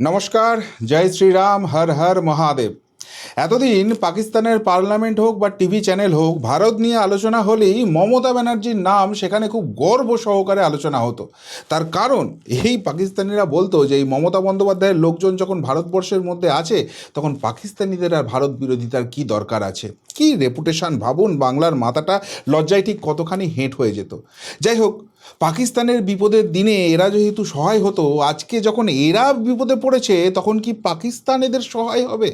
নমস্কার, জয় শ্রীরাম, হর হর মহাদেব। এতদিন পাকিস্তানের পার্লামেন্ট হোক বা টিভি চ্যানেল হোক, ভারত নিয়ে আলোচনা হলেই মমতা ব্যানার্জির নাম সেখানে খুব গর্ব সহকারে আলোচনা হতো। তার কারণ এই পাকিস্তানিরা বলতো যে এই মমতা বন্দ্যোপাধ্যায়ের লোকজন যখন ভারতবর্ষের মধ্যে আছে, তখন পাকিস্তানিদের আর ভারত বিরোধিতার কী দরকার আছে। কি রেপুটেশন ভাবুন, বাংলার মাথাটা লজ্জায় ঠিক কতখানি হেঁট হয়ে যেত। যাই হোক, পাকিস্তানের বিপদের দিনে এরা যেহেতু সহায় হতো, আজকে যখন এরা বিপদে পড়েছে তখন কি পাকিস্তান এদের সহায় হবে?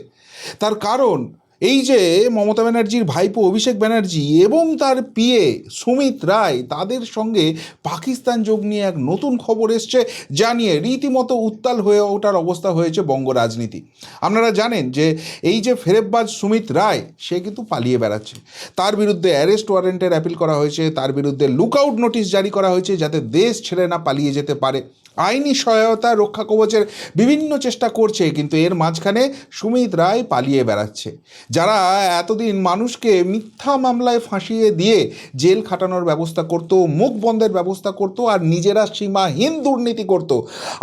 তার কারণ এই যে মমতা ব্যানার্জির ভাইপো অভিষেক ব্যানার্জি এবং তার পিএ সুমিত রায়, তাদের সঙ্গে পাকিস্তান যোগ নিয়ে এক নতুন খবর এসছে, যা নিয়ে রীতিমতো উত্তাল হয়ে ওঠার অবস্থা হয়েছে বঙ্গ রাজনীতি। আপনারা জানেন যে এই যে ফেরেববাজ সুমিত রায়, সে কিন্তু পালিয়ে বেড়াচ্ছে। তার বিরুদ্ধে অ্যারেস্ট ওয়ারেন্টের অ্যাপিল করা হয়েছে, তার বিরুদ্ধে লুকআউট নোটিশ জারি করা হয়েছে যাতে দেশ ছেড়ে না পালিয়ে যেতে পারে। আইনি সহায়তা, রক্ষা কবচের বিভিন্ন চেষ্টা করছে, কিন্তু এর মাঝখানে সুমিত রায় পালিয়ে বেড়াচ্ছে। যারা এতদিন মানুষকে মিথ্যা মামলায় ফাঁসিয়ে দিয়ে জেল খাটানোর ব্যবস্থা করত, মুখ বন্ধের ব্যবস্থা করত আর নিজেরা সীমাহীন দুর্নীতি করত,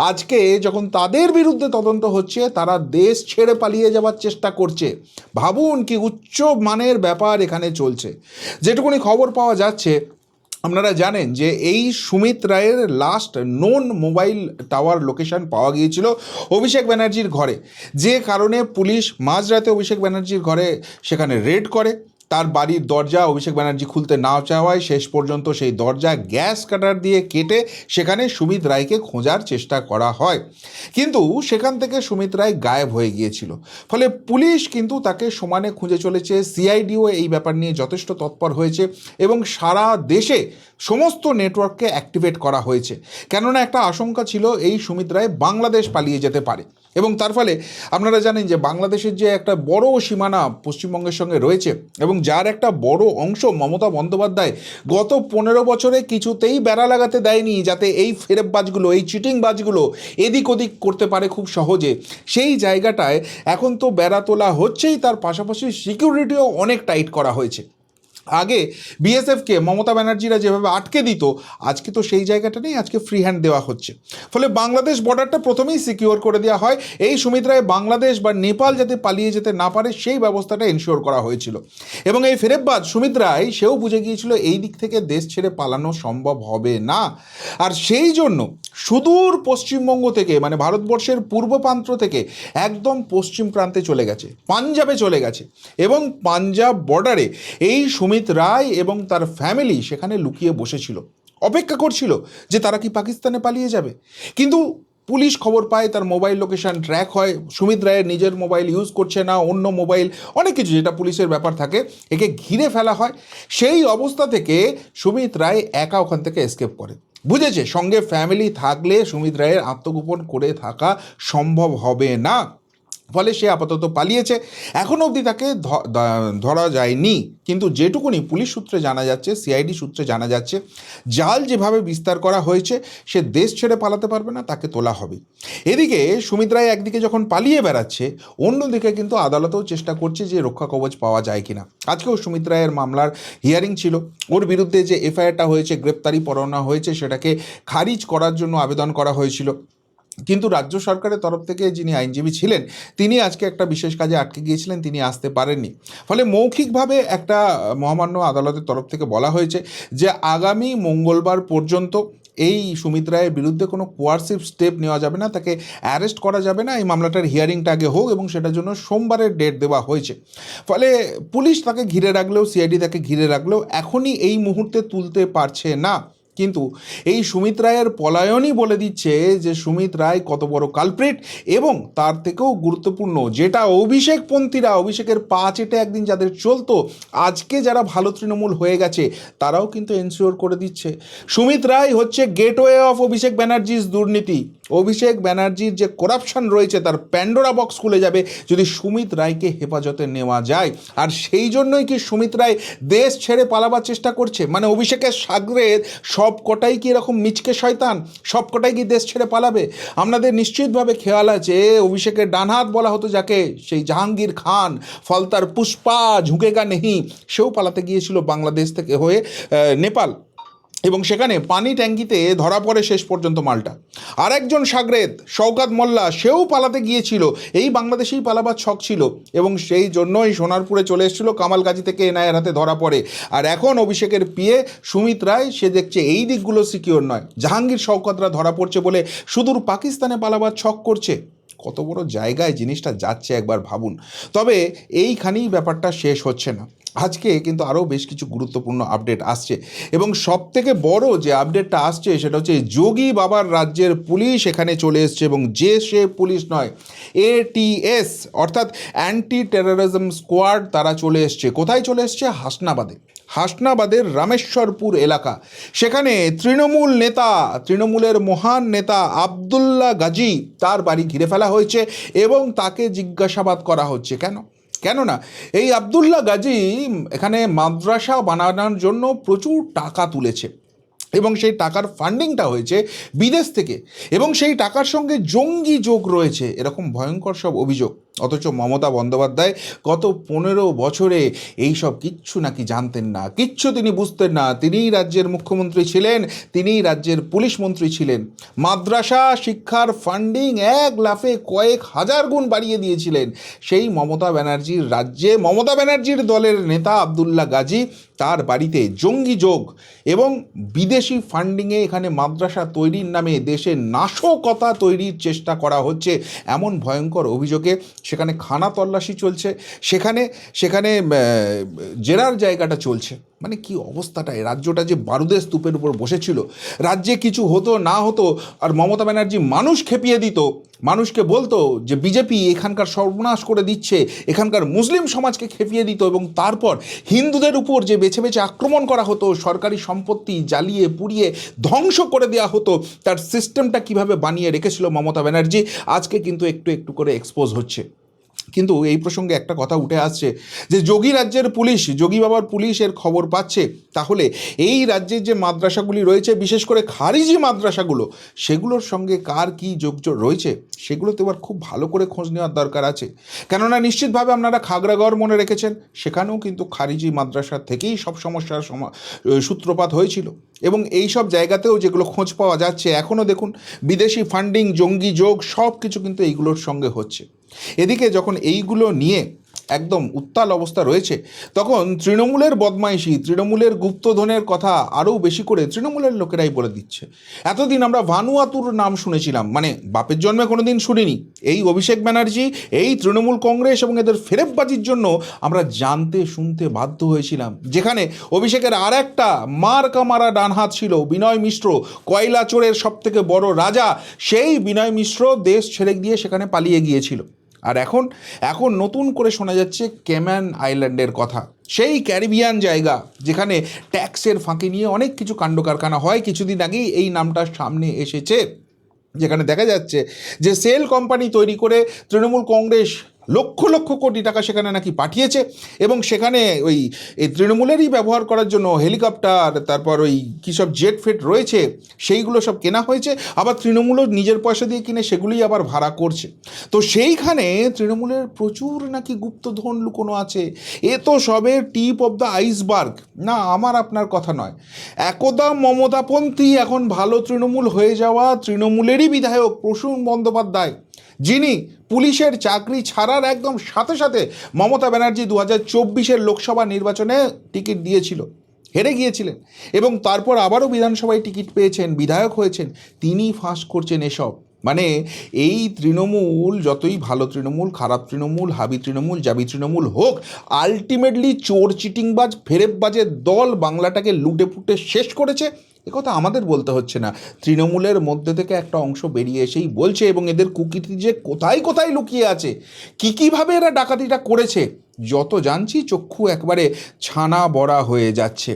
আজকে যখন তাদের বিরুদ্ধে তদন্ত হচ্ছে, তারা দেশ ছেড়ে পালিয়ে যাওয়ার চেষ্টা করছে। ভাবুন কি উচ্চ মানের ব্যাপার এখানে চলছে। যেটুকুনি খবর পাওয়া যাচ্ছে, আপনারা জানেন যে এই সুমিত রায়ের last known mobile tower location পাওয়া গিয়েছিল অভিষেক ব্যানার্জির ঘরে, যে কারণে পুলিশ মাঝরাতে অভিষেক ব্যানার্জির ঘরে সেখানে রেড করে। তার বাড়ির দরজা অভিষেক ব্যানার্জি খুলতে না চাওয়ায় শেষ পর্যন্ত সেই দরজা গ্যাস কাটার দিয়ে কেটে সেখানে সুমিত রায়কে খোঁজার চেষ্টা করা হয়, কিন্তু সেখান থেকে সুমিত রায় গায়েব হয়ে গিয়েছিল। ফলে পুলিশ কিন্তু তাকে সমানে খুঁজে চলেছে। সিআইডিও এই ব্যাপার নিয়ে যথেষ্ট তৎপর হয়েছে এবং সারা দেশে সমস্ত নেটওয়ার্ককে অ্যাক্টিভেট করা হয়েছে। কেননা একটা আশঙ্কা ছিল এই সুমিত রায় বাংলাদেশ পালিয়ে যেতে পারে, এবং তার ফলে আপনারা জানেন যে বাংলাদেশের যে একটা বড় সীমানা পশ্চিমবঙ্গের সঙ্গে রয়েছে, এবং যার একটা বড় অংশ মমতা বন্দ্যোপাধ্যায় গত 15 বছরে কিছুতেই বেড়া লাগাতে দেয়নি, যাতে এই ফেরেববাজগুলো, এই চিটিংবাজগুলো এদিক ওদিক করতে পারে খুব সহজে। সেই জায়গাটায় এখন তো বেড়া তোলা হচ্ছেই, তার পাশাপাশি সিকিউরিটিও অনেক টাইট করা হয়েছে। আগে বিএসএফকে মমতা ব্যানার্জিরা যেভাবে আটকে দিত, আজকে তো সেই জায়গাটা নেই, আজকে ফ্রি হ্যান্ড দেওয়া হচ্ছে। ফলে বাংলাদেশ বর্ডারটা প্রথমেই সিকিওর করে দেওয়া হয়। এই সুমিত রায় বাংলাদেশ বা নেপাল যাতে পালিয়ে যেতে না পারে, সেই ব্যবস্থাটা এনশিওর করা হয়েছিল। এবং এই ফেরেববাজ সুমিত রায় সেও বুঝে গিয়েছিল এই দিক থেকে দেশ ছেড়ে পালানো সম্ভব হবে না। আর সেই জন্য সুদূর পশ্চিমবঙ্গ থেকে, মানে ভারতবর্ষের পূর্ব প্রান্ত থেকে একদম পশ্চিম প্রান্তে চলে গেছে, পাঞ্জাবে চলে গেছে, এবং পাঞ্জাব বর্ডারে এই সুমিত রায় এবং তার ফ্যামিলি সেখানে লুকিয়ে বসেছিল, অপেক্ষা করছিল যে তারা কি পাকিস্তানে পালিয়ে যাবে। কিন্তু পুলিশ খবর পায়, তার মোবাইল লোকেশন ট্র্যাক হয়, সুমিত রায়ের নিজের মোবাইল ইউজ করছে না, অন্য মোবাইল, অনেক কিছু যেটা পুলিশের ব্যাপার থাকে, একে ঘিরে ফেলা হয়। সেই অবস্থা থেকে সুমিত রায় একা ওখান থেকে এসকেপ করে। বুঝেছে সঙ্গে ফ্যামিলি থাকলে সুমিত রায়ের আত্মগোপন করে থাকা সম্ভব হবে না, ফলে সে আপাতত পালিয়েছে। এখনও অবধি তাকে ধরা যায়নি, কিন্তু যেটুকুনি পুলিশ সূত্রে জানা যাচ্ছে, সিআইডি সূত্রে জানা যাচ্ছে, জাল যেভাবে বিস্তার করা হয়েছে, সে দেশ ছেড়ে পালাতে পারবে না, তাকে তোলা হবে। এদিকে সুমিত রায় একদিকে যখন পালিয়ে বেড়াচ্ছে, অন্যদিকে কিন্তু আদালতেও চেষ্টা করছে যে রক্ষা কবচ পাওয়া যায় কিনা। আজকেও সুমিত রায়ের মামলার হিয়ারিং ছিল, ওর বিরুদ্ধে যে এফআইআরটা হয়েছে, গ্রেপ্তারি পরোয়ানা হয়েছে, সেটাকে খারিজ করার জন্য আবেদন করা হয়েছিল। কিন্তু রাজ্য সরকারের তরফ থেকে যিনি আইনজীবী ছিলেন, তিনি আজকে একটা বিশেষ কাজে আটকে গিয়েছিলেন, তিনি আসতে পারেননি। ফলে মৌখিকভাবে একটা মহামান্য আদালতের তরফ থেকে বলা হয়েছে যে আগামী মঙ্গলবার পর্যন্ত এই সুমিত রায়ের বিরুদ্ধে কোনো কোয়ার্সিভ স্টেপ নেওয়া যাবে না, তাকে অ্যারেস্ট করা যাবে না, এই মামলাটার হিয়ারিংটা আগে হোক, এবং সেটার জন্য সোমবারের ডেট দেওয়া হয়েছে। ফলে পুলিশ তাকে ঘিরে রাখলেও, সিআইডি তাকে ঘিরে রাখলেও এখনই এই মুহূর্তে তুলতে পারছে না। কিন্তু এই সুমিত রায়ের পলায়নই বলে দিচ্ছে যে সুমিত রায় কত বড় কালপ্রিট, এবং তার থেকেও গুরুত্বপূর্ণ যেটা অভিষেকপন্থীরা, অভিষেকের পা চেটে একদিন যাদের চলতো, আজকে যারা ভালো তৃণমূল হয়ে গেছে, তারাও কিন্তু এনশিওর করে দিচ্ছে সুমিত রায় হচ্ছে গেটওয়ে অফ অভিষেক ব্যানার্জির দুর্নীতি। অভিষেক ব্যানার্জির যে করাপশন রয়েছে, তার প্যান্ডোরা বক্স খুলে যাবে যদি সুমিত রায়কে হেফাজতে নেওয়া যায়। আর সেই জন্যই কি সুমিত রায় দেশ ছেড়ে পালাবার চেষ্টা করছে? মানে অভিষেকের সাগরের সব কটাই কি এরকম মিচকে শয়তান, সব কটাই কি দেশ ছেড়ে পালাবে? আপনাদের নিশ্চিতভাবে খেয়াল আছে, অভিষেকের ডানহাত বলা হতো যাকে, সেই জাহাঙ্গীর খান, ফলতার পুষ্পা ঝুঁকেগা নেহি, সেও পালাতে গিয়েছিল বাংলাদেশ থেকে হয়ে নেপাল। এবং সেখানে পানি ট্যাঙ্কিতে ধরা পড়ে শেষ পর্যন্ত মালটা। আর একজন সাগরেদ শওকাত মোল্লা, সেও পালাতে গিয়েছিল, এই বাংলাদেশেই পালাবার ছক ছিল, এবং সেই জন্যই সোনারপুরে চলে এসেছিল, কামালগাজী থেকে এনআইএর হাতে ধরা পড়ে। আর এখন অভিষেকের পিএ সুমিত রায়, সে দেখছে এই দিকগুলো সিকিওর নয়, জাহাঙ্গীর শওকতরা ধরা পড়ছে বলে সুদূর পাকিস্তানে পালাবার ছক করছে। কত বড় জায়গায় জিনিসটা যাচ্ছে একবার ভাবুন। তবে এইখানেই ব্যাপারটা শেষ হচ্ছে না। আজকে কিন্তু আরও বেশ কিছু গুরুত্বপূর্ণ আপডেট আসছে, এবং সবথেকে বড় যে আপডেটটা আসছে সেটা হচ্ছে যোগী বাবার রাজ্যের পুলিশ এখানে চলে এসছে, এবং যে সে পুলিশ নয়, এটিএস অর্থাৎ অ্যান্টি টেররিজম স্কোয়াড, তারা চলে এসছে। কোথায় চলে এসছে? হাসনাবাদের রামেশ্বরপুর এলাকা। সেখানে তৃণমূল নেতা, তৃণমূলের মহান নেতা আবদুল্লাহ গাজী, তার বাড়ি ঘিরে ফেলা হয়েছে এবং তাকে জিজ্ঞাসাবাদ করা হচ্ছে। কেননা এই আবদুল্লাহ গাজী এখানে মাদ্রাসা বানানোর জন্য প্রচুর টাকা তুলেছে, এবং সেই টাকার ফান্ডিংটা হয়েছে বিদেশ থেকে, এবং সেই টাকার সঙ্গে জঙ্গি যোগ রয়েছে, এরকম ভয়ঙ্কর সব অভিযোগ। অথচ মমতা বন্দ্যোপাধ্যায় গত 15 বছরে এই সব কিচ্ছু নাকি জানতেন না, কিচ্ছু তিনি বুঝতেন না। তিনিই রাজ্যের মুখ্যমন্ত্রী ছিলেন, তিনিই রাজ্যের পুলিশ মন্ত্রী ছিলেন। মাদ্রাসা শিক্ষার ফান্ডিং এক লাফে কয়েক হাজার গুণ বাড়িয়ে দিয়েছিলেন সেই মমতা ব্যানার্জির রাজ্যে। মমতা ব্যানার্জির দলের নেতা আবদুল্লাহ গাজী, তার বাড়িতে জঙ্গি যোগ এবং বিদেশি ফান্ডিংয়ে এখানে মাদ্রাসা তৈরির নামে দেশে নাশকতা তৈরির চেষ্টা করা হচ্ছে, এমন ভয়ঙ্কর অভিযোগে সেখানে খানা তল্লাশি চলছে, সেখানে জেরার জায়গাটা চলছে। মানে কি অবস্থাটা! রাজ্যটা যে বারুদের স্তূপের উপর বসেছিল, রাজ্যে কিছু হতো না হতো আর মমতা ব্যানার্জি মানুষ খেপিয়ে দিত, মানুষকে বলতো যে বিজেপি এখানকার সর্বনাশ করে দিচ্ছে, এখানকার মুসলিম সমাজকে খেপিয়ে দিত, এবং তারপর হিন্দুদের উপর যে বেছে বেছে আক্রমণ করা হতো, সরকারি সম্পত্তি জ্বালিয়ে পুড়িয়ে ধ্বংস করে দেওয়া হতো, তার সিস্টেমটা কিভাবে বানিয়ে রেখেছিল মমতা ব্যানার্জি, আজকে কিন্তু একটু একটু করে এক্সপোজ হচ্ছে। কিন্তু এই প্রসঙ্গে একটা কথা উঠে আসছে যে যোগী রাজ্যের পুলিশ, যোগী বাবার পুলিশ এর খবর পাচ্ছে, তাহলে এই রাজ্যের যে মাদ্রাসাগুলি রয়েছে, বিশেষ করে খারিজি মাদ্রাসাগুলো, সেগুলোর সঙ্গে কার কী যোগ রয়েছে সেগুলোতে এবার খুব ভালো করে খোঁজ নেওয়ার দরকার আছে। কেননা নিশ্চিতভাবে আপনারা খাগড়াগড় মনে রেখেছেন, সেখানেও কিন্তু খারিজি মাদ্রাসা থেকেই সব সমস্যার সূত্রপাত হয়েছিল, এবং এই সব জায়গাতেও যেগুলো খোঁজ পাওয়া যাচ্ছে, এখনও দেখুন বিদেশি ফান্ডিং, জঙ্গি যোগ সব কিছু কিন্তু এইগুলোর সঙ্গে হচ্ছে। এদিকে যখন এইগুলো নিয়ে একদম উত্তাল অবস্থা রয়েছে, তখন তৃণমূলের বদমাইশি, তৃণমূলের গুপ্তধনের কথা আরও বেশি করে তৃণমূলের লোকেরাই বলে দিচ্ছে। এতদিন আমরা ভানুয়াতুর নাম শুনেছিলাম, মানে বাপের জন্মে কোনো দিন শুনিনি। এই অভিষেক ব্যানার্জি, এই তৃণমূল কংগ্রেস এবং এদের ফেরেববাজির জন্য আমরা জানতে শুনতে বাধ্য হয়েছিলাম, যেখানে অভিষেকের আর একটা মারা ডান হাত ছিল বিনয় মিশ্র, কয়লা চোরের সব থেকে বড় রাজা, সেই বিনয় মিশ্র দেশ ছেড়ে দিয়ে সেখানে পালিয়ে গিয়েছিল। আর এখন নতুন করে শোনা যাচ্ছে ক্যামান আইল্যান্ডের কথা, সেই ক্যারিবিয়ান জায়গা যেখানে ট্যাক্সের ফাঁকি নিয়ে অনেক কিছু কাণ্ড কারখানা হয়। কিছুদিন আগেই এই নামটা সামনে এসেছে, যেখানে দেখা যাচ্ছে যে সেল কোম্পানি তৈরি করে তৃণমূল কংগ্রেস লক্ষ লক্ষ কোটি টাকা সেখানে নাকি পাঠিয়েছে, এবং সেখানে এই তৃণমূলেরই ব্যবহার করার জন্য হেলিকপ্টার, তারপর ওই কী সব জেট ফেট রয়েছে, সেইগুলো সব কেনা হয়েছে, আবার তৃণমূলও নিজের পয়সা দিয়ে কিনে সেগুলোই আবার ভাড়া করছে। তো সেইখানে তৃণমূলের প্রচুর নাকি গুপ্তধন লুকোনো আছে। এ তো সবে টিপ অফ দ্য আইসবার্গ, না আমার আপনার কথা নয়। একদা মমতাপন্থী, এখন ভালো তৃণমূল হয়ে যাওয়া তৃণমূলেরই বিধায়ক প্রসূন বন্দ্যোপাধ্যায়, যিনি পুলিশের চাকরি ছাড়ার একদম সাথে সাথে মমতা ব্যানার্জি 2024 লোকসভা নির্বাচনে টিকিট দিয়েছিল, হেরে গিয়েছিলেন, এবং তারপর আবারও বিধানসভায় টিকিট পেয়েছেন, বিধায়ক হয়েছেন, তিনি ফাঁস করছেন এসব। মানে এই তৃণমূল, যতই ভালো তৃণমূল, খারাপ তৃণমূল, হাবি তৃণমূল, জাবি তৃণমূল হোক, আলটিমেটলি চোর চিটিংবাজ ফেরেববাজের দল বাংলাটাকে লুটে পুটে শেষ করেছে। একথা আমাদের বলতে হচ্ছে না, তৃণমূলের মধ্যে থেকে একটা অংশ বেরিয়ে এসেই বলছে, এবং এদের কুকীর্তি যে কোথায় কোথায় লুকিয়ে আছে, কীভাবে এরা ডাকাতিটা করেছে, যত জানছি চক্ষু একবারে ছানা বড়া হয়ে যাচ্ছে।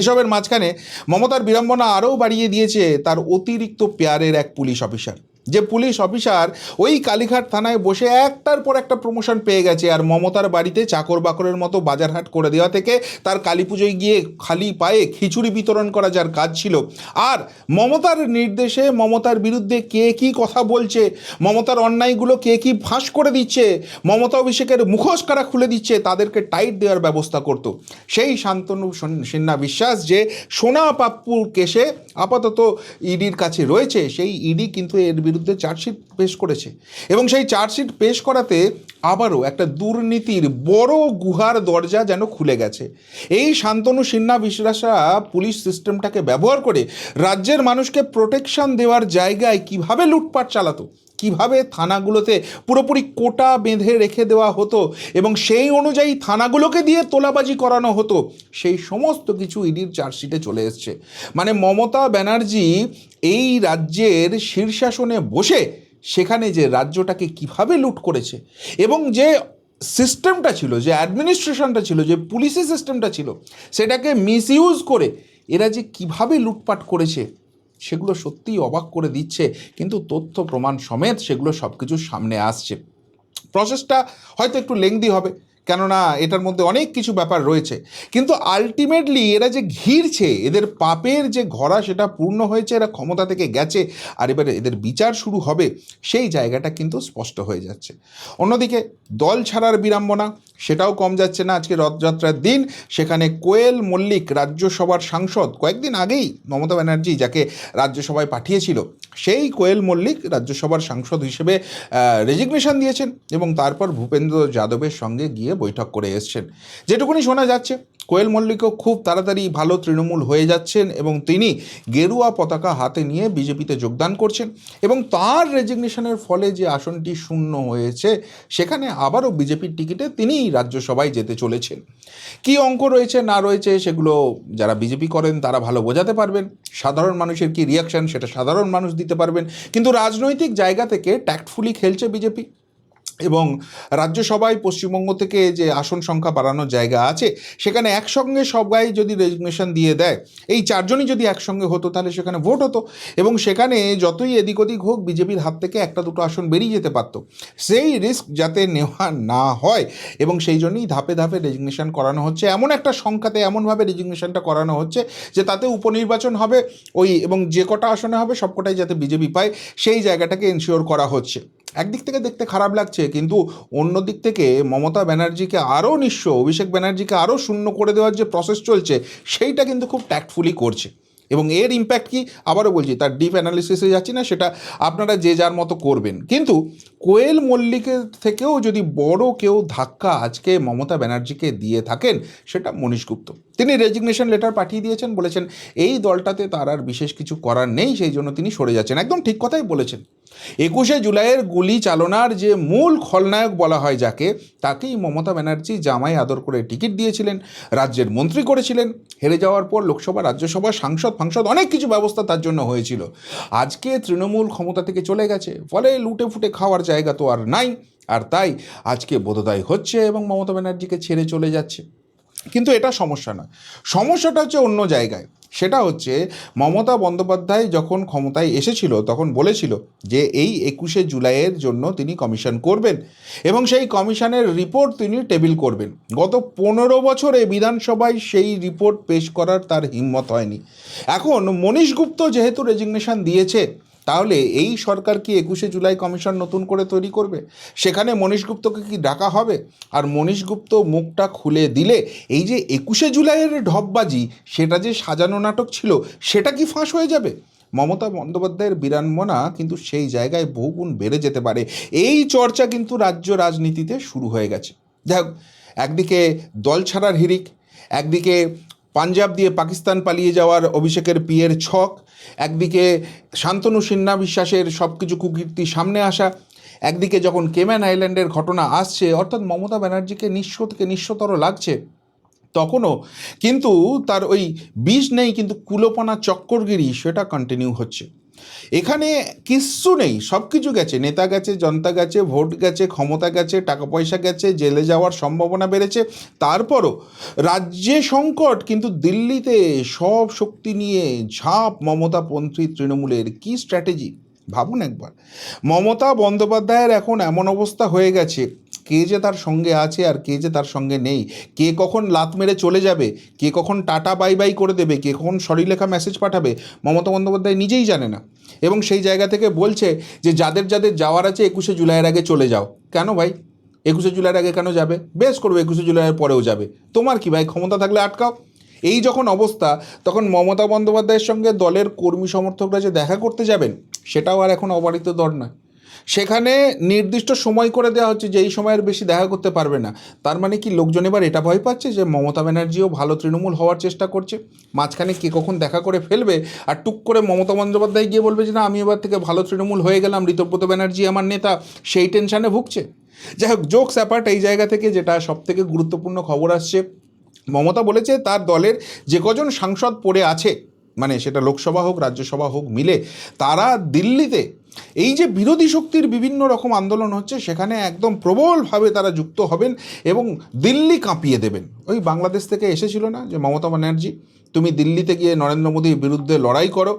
এসবের মাঝখানে মমতার বিড়ম্বনা আরও বাড়িয়ে দিয়েছে তার অতিরিক্ত পেয়ারের এক পুলিশ অফিসার। যে পুলিশ অফিসার ওই কালীঘাট থানায় বসে একটার পর একটা প্রমোশন পেয়ে গেছে, আর মমতার বাড়িতে চাকর বাকরের মতো বাজারহাট করে দেওয়া থেকে তার কালী পুজোয় গিয়ে খালি পায়ে খিচুড়ি বিতরণ করা যার কাজ ছিল, আর মমতার নির্দেশে মমতার বিরুদ্ধে কে কি কথা বলছে, মমতার অন্যায়গুলো কে কি ফাঁস করে দিচ্ছে, মমতা অভিষেকের মুখোশ কারা খুলে দিচ্ছে, তাদেরকে টাইট দেওয়ার ব্যবস্থা করত সেই শান্তনু সিনহা বিশ্বাস যে সোনা পাপ্পুর কেসে আপাতত ইডির কাছে রয়েছে, সেই ইডি কিন্তু এর বিরুদ্ধে চার্জশিট পেশ করেছে এবং সেই চার্জশিট পেশ করাতে আবারও একটা দুর্নীতির বড় গুহার দরজা যেন খুলে গেছে। এই শান্তনু সিনহা বিশ্বাসরা পুলিশ সিস্টেমটাকে ব্যবহার করে রাজ্যের মানুষকে প্রোটেকশন দেওয়ার জায়গায় কিভাবে লুটপাট চালাতো, কিভাবে থানাগুলোতে পুরোপুরি কোটা বেঁধে রেখে দেওয়া হতো এবং সেই অনুযায়ী থানাগুলোকে দিয়ে তোলাবাজি করানো হতো, সেই সমস্ত কিছু ইডির চার্জশিটে চলে এসছে। মানে মমতা ব্যানার্জি এই রাজ্যের শীর্ষাসনে বসে সেখানে যে রাজ্যটাকে কিভাবে লুট করেছে এবং যে সিস্টেমটা ছিল, যে অ্যাডমিনিস্ট্রেশনটা ছিল, যে পুলিশি সিস্টেমটা ছিল, সেটাকে মিসইউজ করে এরা যে কিভাবে লুটপাট করেছে সেগুলো সত্যিই অবাক করে দিচ্ছে। কিন্তু তথ্য প্রমাণ সমেত সেগুলো সব কিছু সামনে আসছে। প্রসেসটা হয়তো একটু লেংদি হবে, কেননা এটার মধ্যে অনেক কিছু ব্যাপার রয়েছে, কিন্তু আলটিমেটলি এরা যে ঘিরছে, এদের পাপের যে ঘরা সেটা পূর্ণ হয়েছে, এরা ক্ষমতা থেকে গেছে, আর এবারে এদের বিচার শুরু হবে, সেই জায়গাটা কিন্তু স্পষ্ট হয়ে যাচ্ছে। অন্যদিকে দল ছাড়ার বিড়ম্বনা সেটাও কম যাচ্ছে না। আজকে রথযাত্রার দিন সেখানে কোয়েল মল্লিক, রাজ্যসভার সাংসদ, কয়েকদিন আগেই মমতা ব্যানার্জি যাকে রাজ্যসভায় পাঠিয়েছিল, সেই কোয়েল মল্লিক রাজ্যসভার সাংসদ হিসেবে রেজিগনেশন দিয়েছেন এবং তারপর ভূপেন্দ্র যাদবের সঙ্গে গিয়ে বৈঠক করে এসছেন। যেটুকুনি শোনা যাচ্ছে, কোয়েল মল্লিকও খুব তাড়াতাড়ি ভালো তৃণমূল হয়ে যাচ্ছেন এবং তিনি গেরুয়া পতাকা হাতে নিয়ে বিজেপিতে যোগদান করছেন এবং তার রেজিগনেশনের ফলে যে আসনটি শূন্য হয়েছে সেখানে আবারও বিজেপির টিকিটে তিনিই রাজ্যসভায় যেতে চলেছেন। কি অঙ্ক রয়েছে না রয়েছে সেগুলো যারা বিজেপি করেন তারা ভালো বোঝাতে পারবেন, সাধারণ মানুষের কি রিয়াকশান সেটা সাধারণ মানুষ দিতে পারবেন, কিন্তু রাজনৈতিক জায়গা থেকে ট্যাক্টফুলি খেলছে বিজেপি এবং রাজ্যসভায় পশ্চিমবঙ্গ থেকে যে আসন সংখ্যা বাড়ানোর জায়গা আছে সেখানে একসঙ্গে সবাই যদি রেজিগনেশন দিয়ে দেয়, এই চারজনই যদি একসঙ্গে হতো তাহলে সেখানে ভোট হতো এবং সেখানে যতই এদিক ওদিক হোক বিজেপির হাত থেকে একটা দুটো আসন বেরিয়ে যেতে পারত। সেই রিস্ক যাতে নেওয়া না হয় এবং সেই জন্যই ধাপে ধাপে রেজিগনেশন করানো হচ্ছে, এমন একটা সংখ্যাতে এমনভাবে রেজিগনেশনটা করানো হচ্ছে যে তাতে উপনির্বাচন হবে ওই, এবং যে কটা আসনে হবে সবকটাই যাতে বিজেপি পায় সেই জায়গাটাকে এনশিওর করা হচ্ছে। একদিক থেকে দেখতে খারাপ লাগছে, কিন্তু অন্য দিক থেকে মমতা ব্যানার্জিকে আরও নিঃস্ব, অভিষেক ব্যানার্জিকে আরও শূন্য করে দেওয়ার যে প্রসেস চলছে সেইটা কিন্তু খুব ট্যাক্টফুলি করছে এবং এর ইম্প্যাক্ট কি আবারও বলছি, তার ডিপ অ্যানালিসিসে যাচ্ছি না, সেটা আপনারা যে যার মতো করবেন। কিন্তু কোয়েল মল্লিকের থেকেও যদি বড় কেউ ধাক্কা আজকে মমতা ব্যানার্জিকে দিয়ে থাকেন সেটা মনীশ গুপ্ত। তিনি রেজিগনেশন লেটার পাঠিয়ে দিয়েছেন, বলেছেন এই দলটাতে তার আর বিশেষ কিছু করার নেই, সেই জন্য তিনি সরে যাচ্ছেন। একদম ঠিক কথাই বলেছেন। 21শে জুলাইয়ের গুলি চালনার যে মূল খলনায়ক বলা হয় যাকে, তাকেই মমতা ব্যানার্জি জামাই আদর করে টিকিট দিয়েছিলেন, রাজ্যের মন্ত্রী করেছিলেন, হেরে যাওয়ার পর লোকসভা রাজ্যসভা সাংসদ অনেক কিছু ব্যবস্থা তার জন্য হয়েছিল। আজকে তৃণমূল ক্ষমতা থেকে চলে গেছে, ফলে লুটে ফুটে খাওয়ার জায়গা তো আর নাই, আর তাই আজকে বোধোদয় হচ্ছে এবং মমতা ব্যানার্জিকে ছেড়ে চলে যাচ্ছে। কিন্তু এটা সমস্যা নয়, সমস্যাটা হচ্ছে অন্য জায়গায়। সেটা হচ্ছে মমতা বন্দ্যোপাধ্যায় যখন ক্ষমতায় এসেছিল তখন বলেছিল যে এই 21শে জুলাইয়ের জন্য তিনি কমিশন করবেন এবং সেই কমিশনের রিপোর্ট তিনি টেবিল করবেন। গত 15 বছরে বিধানসভায় সেই রিপোর্ট পেশ করার তার হিম্মত হয়নি। এখন মনীশ গুপ্ত যেহেতু রেজিগনেশন দিয়েছে, তাহলে এই সরকার কি 21শে জুলাই কমিশন নতুন করে তৈরি করবে? সেখানে মনীশ গুপ্তকে কি ডাকা হবে? আর মনীশ গুপ্ত মুখটা খুলে দিলে এই যে 21শে জুলাইয়ের ঢপবাজি, সেটা যে সাজানো নাটক ছিল সেটা কি ফাঁস হয়ে যাবে? মমতা বন্দ্যোপাধ্যায়ের বিড়ম্বনা কিন্তু সেই জায়গায় বহুগুণ বেড়ে যেতে পারে। এই চর্চা কিন্তু রাজ্য রাজনীতিতে শুরু হয়ে গেছে। যাই হোক, একদিকে দল ছাড়ার হিড়িক, একদিকে পাঞ্জাব দিয়ে পাকিস্তান পালিয়ে যাওয়ার অভিষেকের পিয়ের ছক, একদিকে শান্তনু সিনহা বিশ্বাসের সব কিছু কুকীর্তি সামনে আসা, একদিকে যখন কেম্যান আইল্যান্ডের ঘটনা আসছে, অর্থাৎ মমতা ব্যানার্জিকে নিঃস্ব থেকে নিঃস্বতর লাগছে, তখনও কিন্তু তার ওই বিষ নেই কিন্তু কুলোপনা চক্করগিরি সেটা কন্টিনিউ হচ্ছে। এখানে কিচ্ছু নেই, সব কিছু গেছে, নেতা গেছে, জনতা গেছে, ভোট গেছে, ক্ষমতা গেছে, টাকা পয়সা গেছে, জেলে যাওয়ার সম্ভাবনা বেড়েছে, তারপরও রাজ্যে সংকট, কিন্তু দিল্লিতে সব শক্তি নিয়ে ঝাঁপ মমতাপন্থী তৃণমূলের। কি স্ট্র্যাটেজি! ভাবুন একবার, মমতা বন্দ্যোপাধ্যায়ের এখন এমন অবস্থা হয়ে গেছে, কে যে তার সঙ্গে আছে আর কে যে তার সঙ্গে নেই, কে কখন লাত মেরে চলে যাবে, কে কখন টাটা বাই বাই করে দেবে, কে কখন সরিলেখা মেসেজ পাঠাবে, মমতা বন্দ্যোপাধ্যায় নিজেই জানে না। এবং সেই জায়গা থেকে বলছে যে যাদের যাদের যাওয়ার আছে 21শে জুলাইয়ের আগে চলে যাও। কেন ভাই 21শে জুলাইয়ের আগে কেন যাবে? বেশ করবে, 21শে জুলাইয়ের পরেও যাবে, তোমার কি ভাই, ক্ষমতা থাকলে আটকাও। এই যখন অবস্থা, তখন মমতা বন্দ্যোপাধ্যায়ের সঙ্গে দলের কর্মী সমর্থকরা যে দেখা করতে যাবেন, সেটাও আর এখন অবারিত দর নয়। সেখানে নির্দিষ্ট সময় করে দেওয়া হচ্ছে যে এই সময়ের বেশি দেখা করতে পারবে না। তার মানে কি লোকজন এবার এটা ভয় পাচ্ছে যে মমতা ব্যানার্জিও ভালো তৃণমূল হওয়ার চেষ্টা করছে, মাঝখানে কে কখন দেখা করে ফেলবে, আর টুক করে মমতা বন্দ্যোপাধ্যায় গিয়ে বলবে যে না আমি এবার থেকে ভালো তৃণমূল হয়ে গেলাম, ঋতব্রত ব্যানার্জি আমার নেতা, সেই টেনশানে ভুগছে। যাই হোক, জোকস অ্যাপার্ট, এই জায়গা থেকে যেটা সবথেকে গুরুত্বপূর্ণ খবর আসছে, মমতা বলেছে তার দলের যে কজন সাংসদ পড়ে আছে, মানে সেটা লোকসভা হোক রাজ্যসভা হোক মিলে, তারা দিল্লিতে এই যে বিরোধী শক্তির বিভিন্ন রকম আন্দোলন হচ্ছে সেখানে একদম প্রবলভাবে তারা যুক্ত হবেন এবং দিল্লি কাঁপিয়ে দেবেন। ওই বাংলাদেশ থেকে এসেছিল না যে মমতা ব্যানার্জি, তুমি দিল্লিতে গিয়ে নরেন্দ্র মোদীর বিরুদ্ধে লড়াই করো,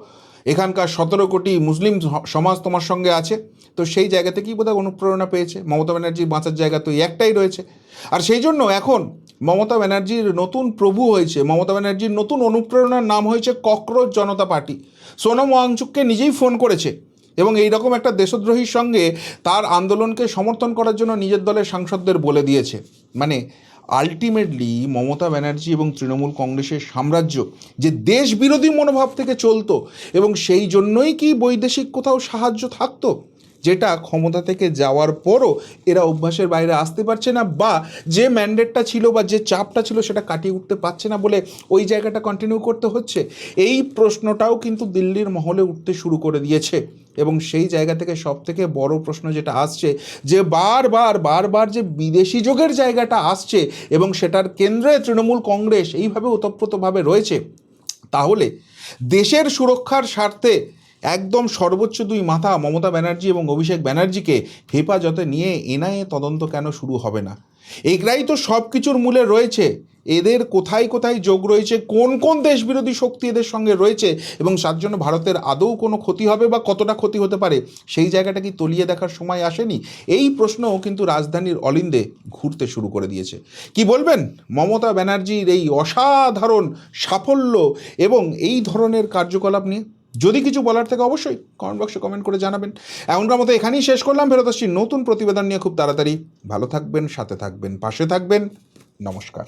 এখানকার 17 কোটি মুসলিম সমাজ তোমার সঙ্গে আছে, তো সেই জায়গা থেকেই বোধহয় অনুপ্রেরণা পেয়েছে। মমতা ব্যানার্জির বাঁচার জায়গা তো একটাই রয়েছে, আর সেই জন্য এখন মমতা ব্যানার্জির নতুন প্রভু হয়েছে, মমতা ব্যানার্জির নতুন অনুপ্রেরণার নাম হয়েছে ককরোচ জনতা পার্টি। সোনম ওয়াংচুককে নিজেই ফোন করেছে এবং এই রকম একটা দেশদ্রোহীর সঙ্গে তার আন্দোলনকে সমর্থন করার জন্য নিজের দলের সাংসদদের বলে দিয়েছে। মানে আলটিমেটলি মমতা ব্যানার্জি এবং তৃণমূল কংগ্রেসের সাম্রাজ্য যে দেশ বিরোধী মনোভাব থেকে চলতো, এবং সেই জন্যই কি বৈদেশিক কোথাও সাহায্য থাকতো, যেটা ক্ষমতা থেকে যাওয়ার পরও এরা অভ্যাসের বাইরে আসতে পারছে না, বা যে ম্যান্ডেটটা ছিল বা যে চাপটা ছিল সেটা কাটিয়ে উঠতে পারছে না বলে ওই জায়গাটা কন্টিনিউ করতে হচ্ছে। এই প্রশ্নটাও কিন্তু দিল্লির মহলে উঠতে শুরু করে দিয়েছে। এবং সেই জায়গা থেকে সব থেকে বড় প্রশ্ন যেটা আসছে, যে বারবার যে বিদেশি যোগের জায়গাটা আসছে এবং সেটার কেন্দ্রে তৃণমূল কংগ্রেস এইভাবে ওতপ্রোতভাবে রয়েছে, তাহলে দেশের সুরক্ষার স্বার্থে একদম সর্বোচ্চ দুই মাথা মমতা ব্যানার্জি এবং অভিষেক ব্যানার্জিকে হেফাজতে নিয়ে এনআইএ তদন্ত কেন শুরু হবে না? এগুলাই তো সব কিছুর মূলে রয়েছে। এদের কোথায় কোথায় যোগ রয়েছে, কোন কোন দেশ বিরোধী শক্তি এদের সঙ্গে রয়েছে, এবং তার জন্য ভারতের আদৌ কোনো ক্ষতি হবে বা কতটা ক্ষতি হতে পারে, সেই জায়গাটা কি তলিয়ে দেখার সময় আসেনি? এই প্রশ্নও কিন্তু রাজধানীর অলিন্দে ঘুরতে শুরু করে দিয়েছে। কি বলবেন মমতা ব্যানার্জির এই অসাধারণ সাফল্য এবং এই ধরনের কার্যকলাপ নিয়ে? যদি কিছু বলার থাকে অবশ্যই কমেন্ট বক্সে কমেন্ট করে জানাবেন। এমনকার মতো এখানেই শেষ করলাম, ফেরত আসছি নতুন প্রতিবেদন নিয়ে খুব তাড়াতাড়ি। ভালো থাকবেন, সাথে থাকবেন, পাশে থাকবেন। নমস্কার।